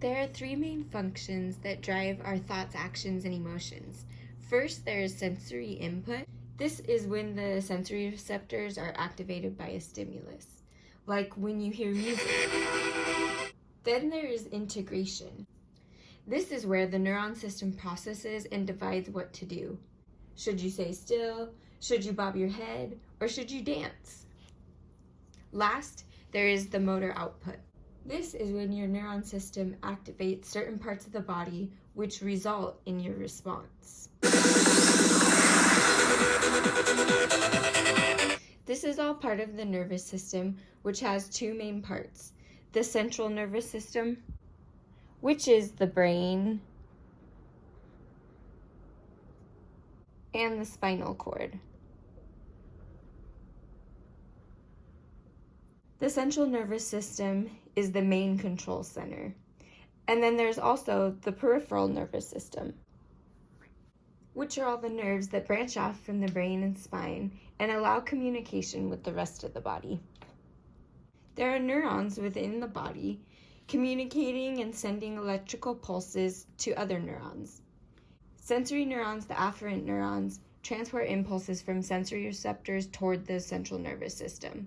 There are three main functions that drive our thoughts, actions, and emotions. First, there is sensory input. This is when the sensory receptors are activated by a stimulus, like when you hear music. Then there is integration. This is where the neuron system processes and divides what to do. Should you stay still? Should you bob your head? Or should you dance? Last, there is the motor output. This is when your neuron system activates certain parts of the body which result in your response. This is all part of the nervous system, which has two main parts. The central nervous system, which is the brain, and the spinal cord. The central nervous system is the main control center. And then there's also the peripheral nervous system, which are all the nerves that branch off from the brain and spine and allow communication with the rest of the body. There are neurons within the body communicating and sending electrical pulses to other neurons. Sensory neurons, the afferent neurons, transport impulses from sensory receptors toward the central nervous system.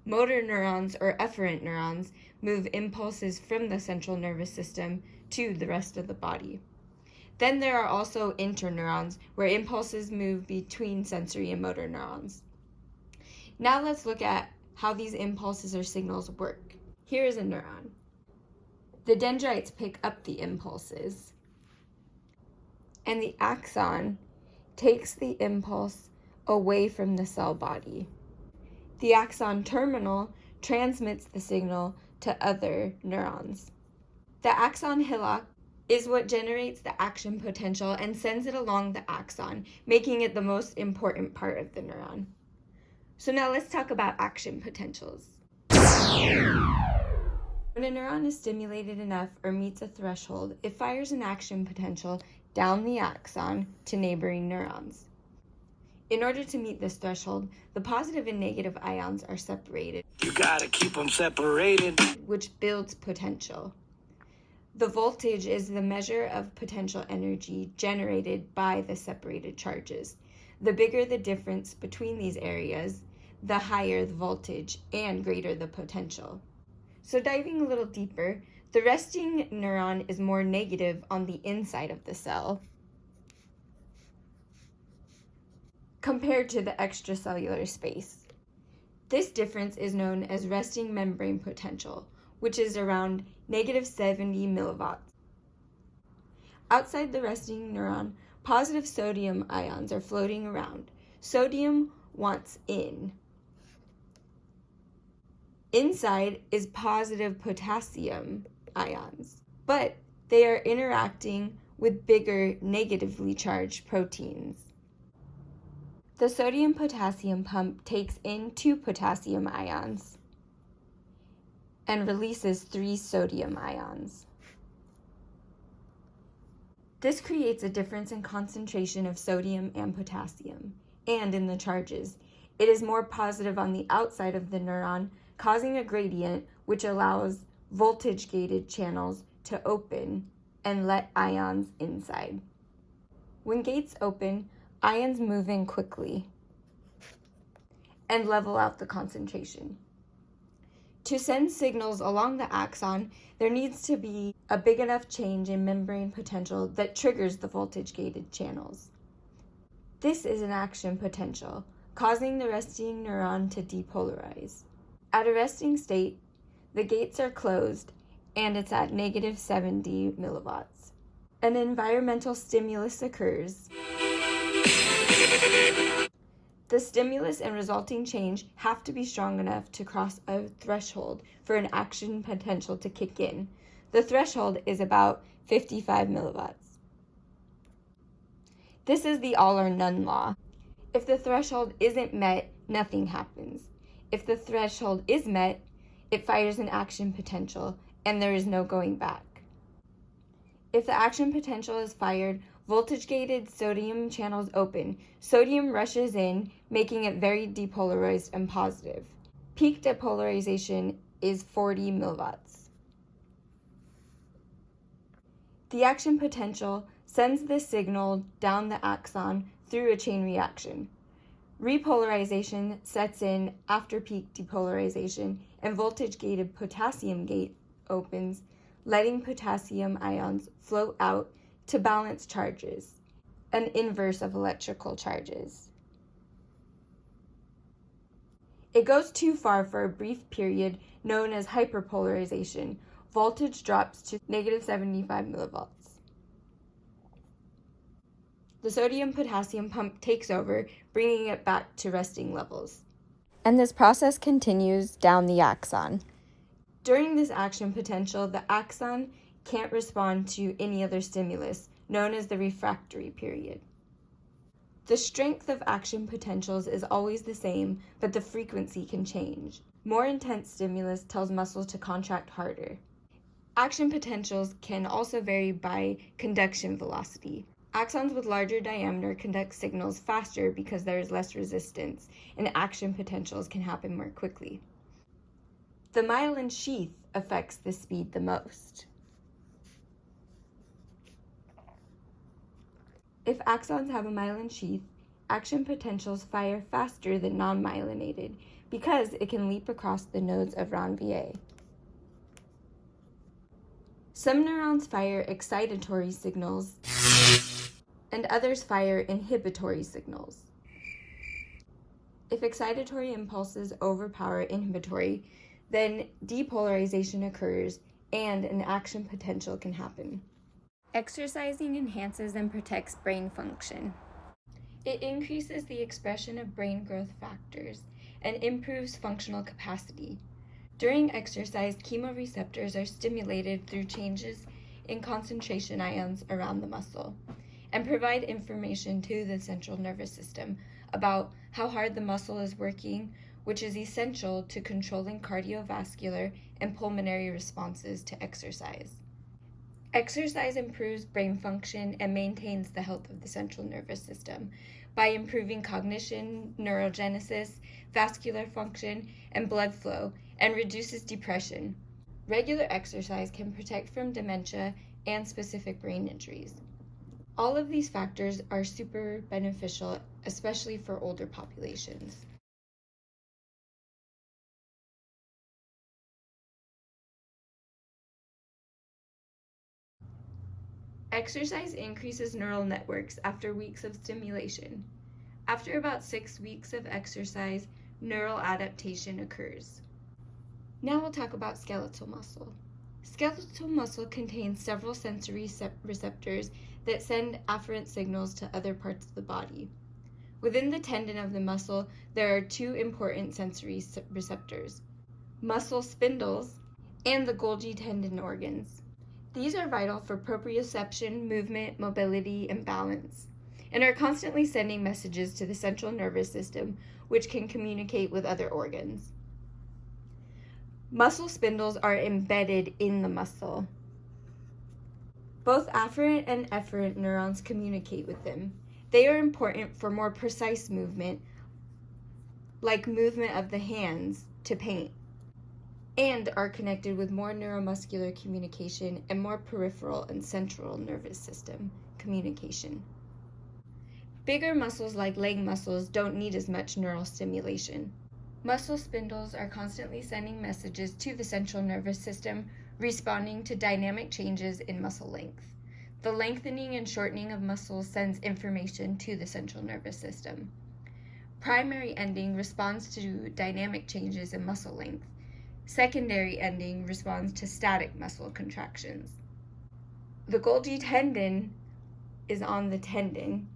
Motor neurons, or efferent neurons, move impulses from the central nervous system to the rest of the body. Then there are also interneurons, where impulses move between sensory and motor neurons. Now let's look at how these impulses or signals work. Here is a neuron. The dendrites pick up the impulses, and the axon takes the impulse away from the cell body. The axon terminal transmits the signal to other neurons. The axon hillock is what generates the action potential and sends it along the axon, making it the most important part of the neuron. So now let's talk about action potentials. When a neuron is stimulated enough or meets a threshold, it fires an action potential down the axon to neighboring neurons. In order to meet this threshold, the positive and negative ions are separated. You gotta keep them separated. Which builds potential. The voltage is the measure of potential energy generated by the separated charges. The bigger the difference between these areas, the higher the voltage and greater the potential. So diving a little deeper, the resting neuron is more negative on the inside of the cell compared to the extracellular space. This difference is known as resting membrane potential, which is around -70 millivolts. Outside the resting neuron, positive sodium ions are floating around. Sodium wants in. Inside is positive potassium ions, but they are interacting with bigger negatively charged proteins. The sodium-potassium pump takes in 2 potassium ions and releases 3 sodium ions. This creates a difference in concentration of sodium and potassium, and in the charges. It is more positive on the outside of the neuron, causing a gradient which allows voltage-gated channels to open and let ions inside. When gates open, ions move in quickly and level out the concentration. To send signals along the axon, there needs to be a big enough change in membrane potential that triggers the voltage-gated channels. This is an action potential, causing the resting neuron to depolarize. At a resting state, the gates are closed and it's at -70 millivolts. An environmental stimulus occurs. The stimulus and resulting change have to be strong enough to cross a threshold for an action potential to kick in. The threshold is about 55 millivolts. This is the all or none law. If the threshold isn't met, nothing happens. If the threshold is met, it fires an action potential and there is no going back. If the action potential is fired, voltage-gated sodium channels open. Sodium rushes in, making it very depolarized and positive. Peak depolarization is 40 millivolts. The action potential sends the signal down the axon through a chain reaction. Repolarization sets in after peak depolarization, and voltage-gated potassium gate opens, letting potassium ions flow out to balance charges, an inverse of electrical charges. It goes too far for a brief period known as hyperpolarization. Voltage drops to -75 millivolts. The sodium-potassium pump takes over, bringing it back to resting levels. And this process continues down the axon. During this action potential, the axon can't respond to any other stimulus, known as the refractory period. The strength of action potentials is always the same, but the frequency can change. More intense stimulus tells muscles to contract harder. Action potentials can also vary by conduction velocity. Axons with larger diameter conduct signals faster because there is less resistance, and action potentials can happen more quickly. The myelin sheath affects the speed the most. If axons have a myelin sheath, action potentials fire faster than non-myelinated because it can leap across the nodes of Ranvier. Some neurons fire excitatory signals, and others fire inhibitory signals. If excitatory impulses overpower inhibitory, then depolarization occurs and an action potential can happen. Exercising enhances and protects brain function. It increases the expression of brain growth factors and improves functional capacity. During exercise, chemoreceptors are stimulated through changes in concentration ions around the muscle and provide information to the central nervous system about how hard the muscle is working, which is essential to controlling cardiovascular and pulmonary responses to exercise. Exercise improves brain function and maintains the health of the central nervous system by improving cognition, neurogenesis, vascular function, and blood flow, and reduces depression. Regular exercise can protect from dementia and specific brain injuries. All of these factors are super beneficial, especially for older populations. Exercise increases neural networks after weeks of stimulation. After about 6 weeks of exercise, neural adaptation occurs. Now we'll talk about skeletal muscle. Skeletal muscle contains several sensory receptors that send afferent signals to other parts of the body. Within the tendon of the muscle, there are two important sensory receptors: muscle spindles and the Golgi tendon organs. These are vital for proprioception, movement, mobility, and balance, and are constantly sending messages to the central nervous system, which can communicate with other organs. Muscle spindles are embedded in the muscle. Both afferent and efferent neurons communicate with them. They are important for more precise movement, like movement of the hands to paint, and are connected with more neuromuscular communication and more peripheral and central nervous system communication. Bigger muscles like leg muscles don't need as much neural stimulation. Muscle spindles are constantly sending messages to the central nervous system, responding to dynamic changes in muscle length. The lengthening and shortening of muscles sends information to the central nervous system. Primary ending responds to dynamic changes in muscle length. Secondary ending responds to static muscle contractions. The Golgi tendon is on the tendon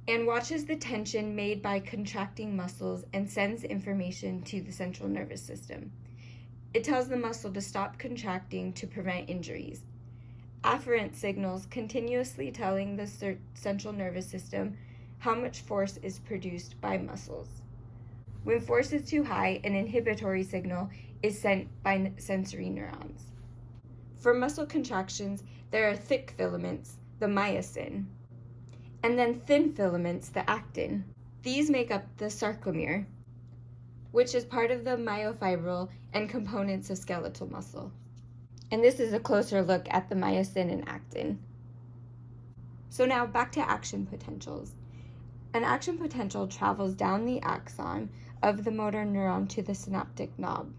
and watches the tension made by contracting muscles and sends information to the central nervous system. It tells the muscle to stop contracting to prevent injuries. Afferent signals continuously telling the central nervous system how much force is produced by muscles. When force is too high, an inhibitory signal is sent by sensory neurons. For muscle contractions, there are thick filaments, the myosin, and then thin filaments, the actin. These make up the sarcomere, which is part of the myofibril and components of skeletal muscle. And this is a closer look at the myosin and actin. So now back to action potentials. An action potential travels down the axon of the motor neuron to the synaptic knob.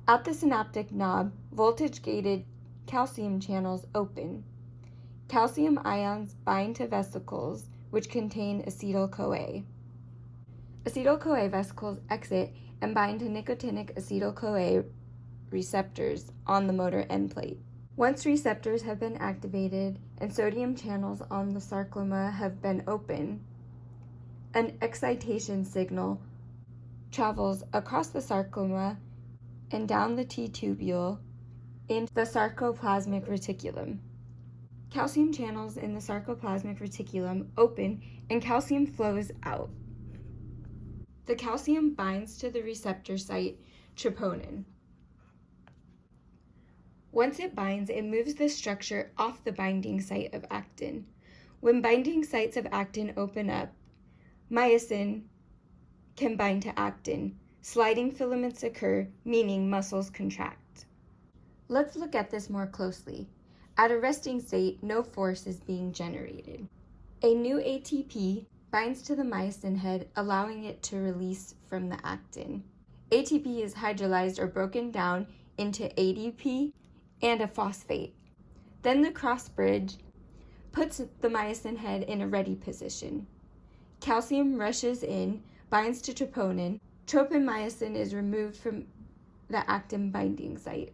At the synaptic knob, voltage-gated calcium channels open. Calcium ions bind to vesicles which contain acetyl-CoA. Acetyl-CoA vesicles exit and bind to nicotinic acetyl-CoA receptors on the motor end plate. Once receptors have been activated and sodium channels on the sarcoma have been opened, an excitation signal travels across the sarcoma and down the T-tubule into the sarcoplasmic reticulum. Calcium channels in the sarcoplasmic reticulum open and calcium flows out. The calcium binds to the receptor site troponin. Once it binds, it moves the structure off the binding site of actin. When binding sites of actin open up, myosin can bind to actin. Sliding filaments occur, meaning muscles contract. Let's look at this more closely. At a resting state, no force is being generated. A new ATP binds to the myosin head, allowing it to release from the actin. ATP is hydrolyzed or broken down into ADP and a phosphate. Then the cross bridge puts the myosin head in a ready position. Calcium rushes in, binds to troponin. Tropomyosin is removed from the actin binding site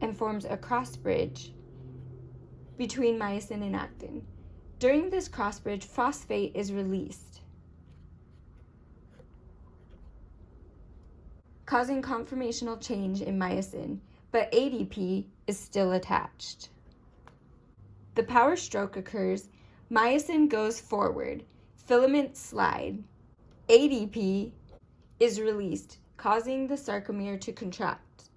and forms a cross bridge between myosin and actin. During this cross bridge, phosphate is released, causing conformational change in myosin, but ADP is still attached. The power stroke occurs, myosin goes forward, filaments slide, ADP is released, causing the sarcomere to contract.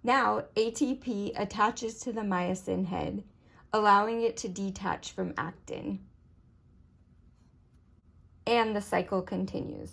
Now, ATP attaches to the myosin head, allowing it to detach from actin. And the cycle continues.